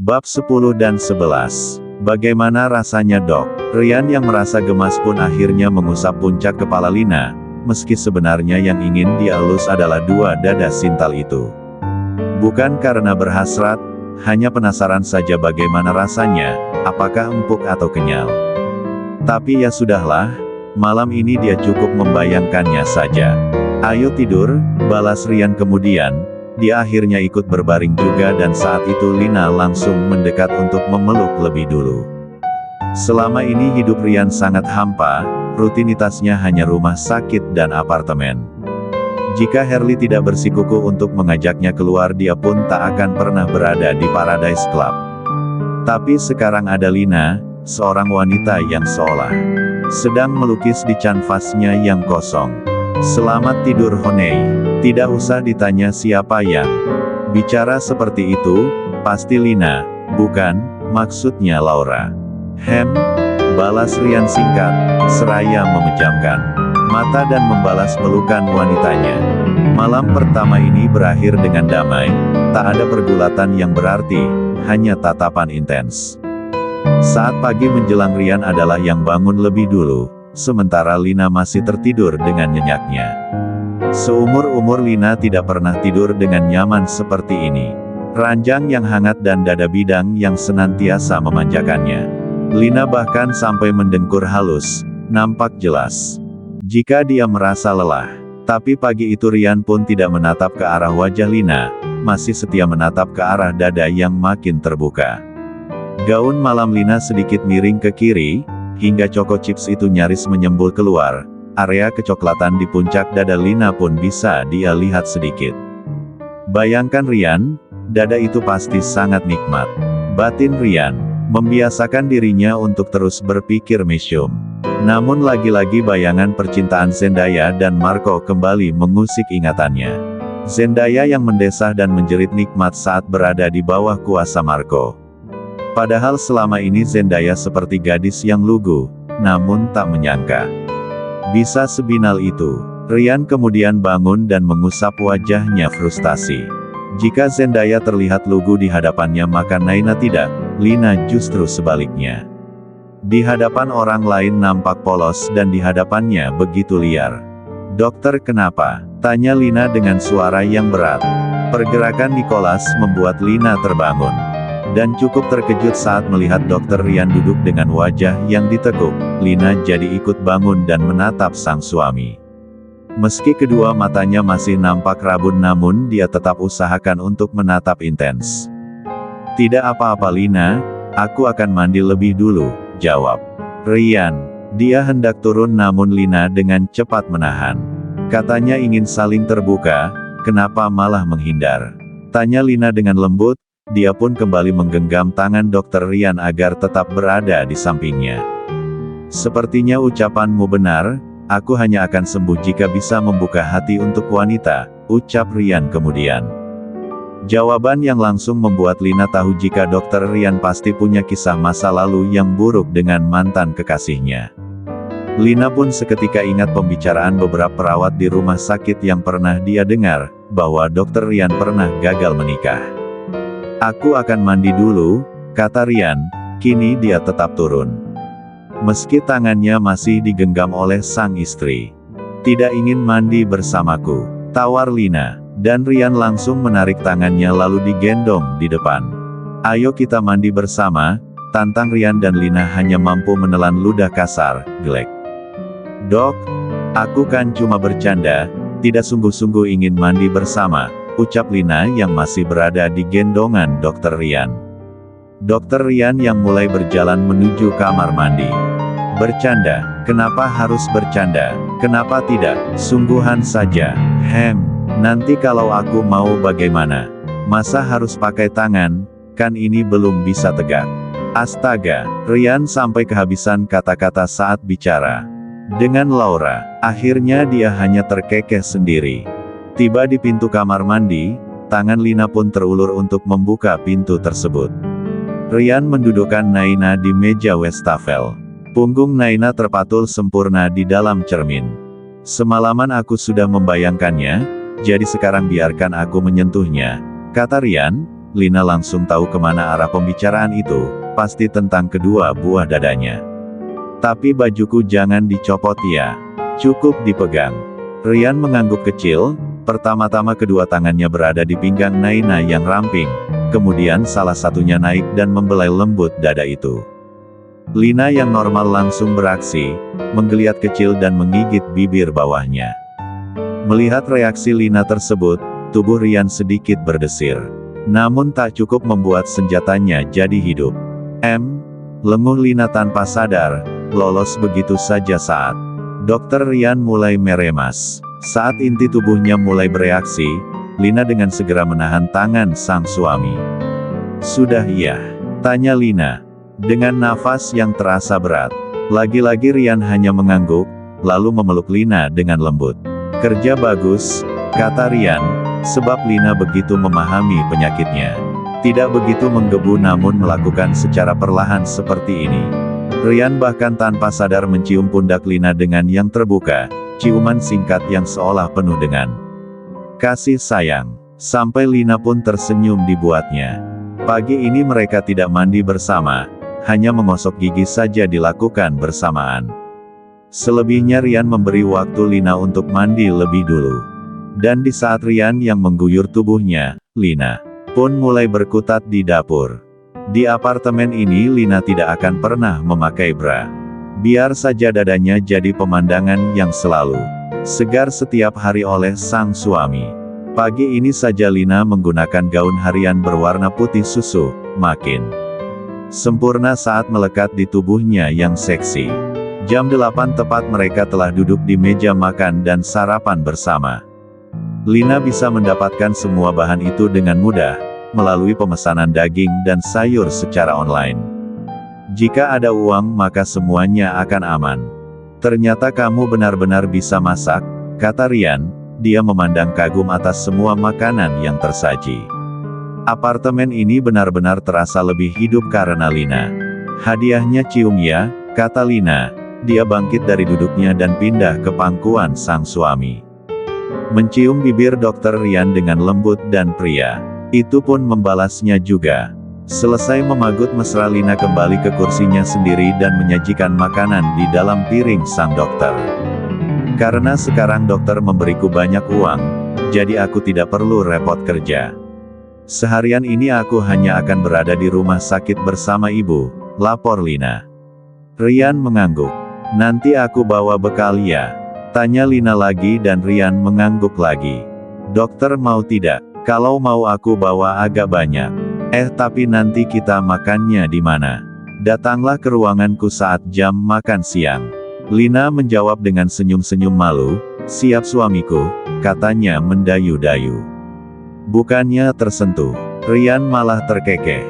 Bab 10 dan 11. Bagaimana rasanya, Dok? Rian yang merasa gemas pun akhirnya mengusap puncak kepala Lina, meski sebenarnya yang ingin dia elus adalah dua dada sintal itu. Bukan karena berhasrat, hanya penasaran saja bagaimana rasanya, apakah empuk atau kenyal. Tapi ya sudahlah, malam ini dia cukup membayangkannya saja. Ayo tidur, balas Rian kemudian. Dia akhirnya ikut berbaring juga dan saat itu Lina langsung mendekat untuk memeluk lebih dulu. Selama ini hidup Rian sangat hampa, rutinitasnya hanya rumah sakit dan apartemen. Jika Herli tidak bersikuku untuk mengajaknya keluar, dia pun tak akan pernah berada di Paradise Club. Tapi sekarang ada Lina, seorang wanita yang seolah sedang melukis di kanvasnya yang kosong. Selamat tidur Honey. Tidak usah ditanya siapa yang bicara seperti itu, pasti Lina, bukan, maksudnya Laura. Balas Rian singkat, seraya memejamkan mata dan membalas pelukan wanitanya. Malam pertama ini berakhir dengan damai, tak ada pergulatan yang berarti, hanya tatapan intens. Saat pagi menjelang Rian adalah yang bangun lebih dulu, sementara Lina masih tertidur dengan nyenyaknya. Seumur-umur Lina tidak pernah tidur dengan nyaman seperti ini. Ranjang yang hangat dan dada bidang yang senantiasa memanjakannya. Lina bahkan sampai mendengkur halus, nampak jelas jika dia merasa lelah. Tapi pagi itu Rian pun tidak menatap ke arah wajah Lina, masih setia menatap ke arah dada yang makin terbuka. Gaun malam Lina sedikit miring ke kiri, hingga Choco Chips itu nyaris menyembul keluar. Area kecoklatan di puncak dada Lina pun bisa dia lihat sedikit. Bayangkan Rian, dada itu pasti sangat nikmat. Batin Rian membiasakan dirinya untuk terus berpikir mesum. Namun lagi-lagi bayangan percintaan Zendaya dan Marco kembali mengusik ingatannya. Zendaya yang mendesah dan menjerit nikmat saat berada di bawah kuasa Marco. Padahal selama ini Zendaya seperti gadis yang lugu, namun tak menyangka bisa sebinal itu. Rian kemudian bangun dan mengusap wajahnya frustasi. Jika Zendaya terlihat lugu di hadapannya maka Naina tidak, Lina justru sebaliknya. Di hadapan orang lain nampak polos dan di hadapannya begitu liar. "Dokter kenapa?" tanya Lina dengan suara yang berat. Pergerakan Nicholas membuat Lina terbangun. Dan cukup terkejut saat melihat Dokter Rian duduk dengan wajah yang ditekuk. Lina jadi ikut bangun dan menatap sang suami. Meski kedua matanya masih nampak rabun namun dia tetap usahakan untuk menatap intens. "Tidak apa-apa Lina, aku akan mandi lebih dulu," jawab Rian. Dia hendak turun namun Lina dengan cepat menahan. Katanya ingin saling terbuka, kenapa malah menghindar? Tanya Lina dengan lembut. Dia pun kembali menggenggam tangan Dokter Rian agar tetap berada di sampingnya. "Sepertinya ucapanmu benar, aku hanya akan sembuh jika bisa membuka hati untuk wanita," ucap Rian kemudian. Jawaban yang langsung membuat Lina tahu jika Dokter Rian pasti punya kisah masa lalu yang buruk dengan mantan kekasihnya. Lina pun seketika ingat pembicaraan beberapa perawat di rumah sakit yang pernah dia dengar, bahwa Dokter Rian pernah gagal menikah. "Aku akan mandi dulu," kata Rian. Kini dia tetap turun. Meski tangannya masih digenggam oleh sang istri. "Tidak ingin mandi bersamaku?" tawar Lina. Dan Rian langsung menarik tangannya lalu digendong di depan. "Ayo kita mandi bersama," tantang Rian dan Lina hanya mampu menelan ludah kasar, gelek. "Dok, aku kan cuma bercanda, tidak sungguh-sungguh ingin mandi bersama," ucap Lina yang masih berada di gendongan Dokter Rian. Dokter Rian yang mulai berjalan menuju kamar mandi. "Bercanda? Kenapa harus bercanda? Kenapa tidak sungguhan saja? Nanti kalau aku mau bagaimana? Masa harus pakai tangan? Kan ini belum bisa tegak." Astaga, Rian sampai kehabisan kata-kata saat bicara dengan Laura. Akhirnya dia hanya terkekeh sendiri. Tiba di pintu kamar mandi, tangan Lina pun terulur untuk membuka pintu tersebut. Rian mendudukkan Naina di meja wastafel. Punggung Naina terpatul sempurna di dalam cermin. "Semalaman aku sudah membayangkannya, jadi sekarang biarkan aku menyentuhnya," kata Rian. Lina langsung tahu kemana arah pembicaraan itu, pasti tentang kedua buah dadanya. Tapi bajuku jangan dicopot ya. Cukup dipegang. Rian mengangguk kecil, pertama-tama kedua tangannya berada di pinggang Naina yang ramping, kemudian salah satunya naik dan membelai lembut dada itu. Lina yang normal langsung beraksi, menggeliat kecil dan menggigit bibir bawahnya. Melihat reaksi Lina tersebut, tubuh Rian sedikit berdesir. Namun tak cukup membuat senjatanya jadi hidup. Lenguh Lina tanpa sadar, lolos begitu saja saat Dokter Rian mulai meremas. Saat inti tubuhnya mulai bereaksi, Lina dengan segera menahan tangan sang suami. "Sudah iya?" tanya Lina, dengan nafas yang terasa berat. Lagi-lagi Rian hanya mengangguk, lalu memeluk Lina dengan lembut. "Kerja bagus," kata Rian, sebab Lina begitu memahami penyakitnya. Tidak begitu menggebu namun melakukan secara perlahan seperti ini. Rian bahkan tanpa sadar mencium pundak Lina dengan yang terbuka, ciuman singkat yang seolah penuh dengan kasih sayang. Sampai Lina pun tersenyum dibuatnya. Pagi ini mereka tidak mandi bersama, hanya menggosok gigi saja dilakukan bersamaan. Selebihnya Rian memberi waktu Lina untuk mandi lebih dulu. Dan di saat Rian yang mengguyur tubuhnya, Lina pun mulai berkutat di dapur. Di apartemen ini Lina tidak akan pernah memakai bra. Biar saja dadanya jadi pemandangan yang selalu segar setiap hari oleh sang suami. Pagi ini saja Lina menggunakan gaun harian berwarna putih susu, makin sempurna saat melekat di tubuhnya yang seksi. Jam 8 tepat mereka telah duduk di meja makan dan sarapan bersama. Lina bisa mendapatkan semua bahan itu dengan mudah, melalui pemesanan daging dan sayur secara online. Jika ada uang maka semuanya akan aman. "Ternyata kamu benar-benar bisa masak," kata Rian, dia memandang kagum atas semua makanan yang tersaji. Apartemen ini benar-benar terasa lebih hidup karena Lina. "Hadiahnya cium ya," kata Lina, dia bangkit dari duduknya dan pindah ke pangkuan sang suami. Mencium bibir Dokter Rian dengan lembut dan pria itu pun membalasnya juga. Selesai memagut mesra Lina kembali ke kursinya sendiri dan menyajikan makanan di dalam piring sang dokter. "Karena sekarang dokter memberiku banyak uang, jadi aku tidak perlu repot kerja. Seharian ini aku hanya akan berada di rumah sakit bersama ibu," lapor Lina. Rian mengangguk. "Nanti aku bawa bekal ya?" tanya Lina lagi dan Rian mengangguk lagi. "Dokter mau tidak? Kalau mau aku bawa agak banyak. Tapi nanti kita makannya di mana?" "Datanglah ke ruanganku saat jam makan siang." Lina menjawab dengan senyum-senyum malu. "Siap suamiku," katanya mendayu-dayu. Bukannya tersentuh, Rian malah terkekeh.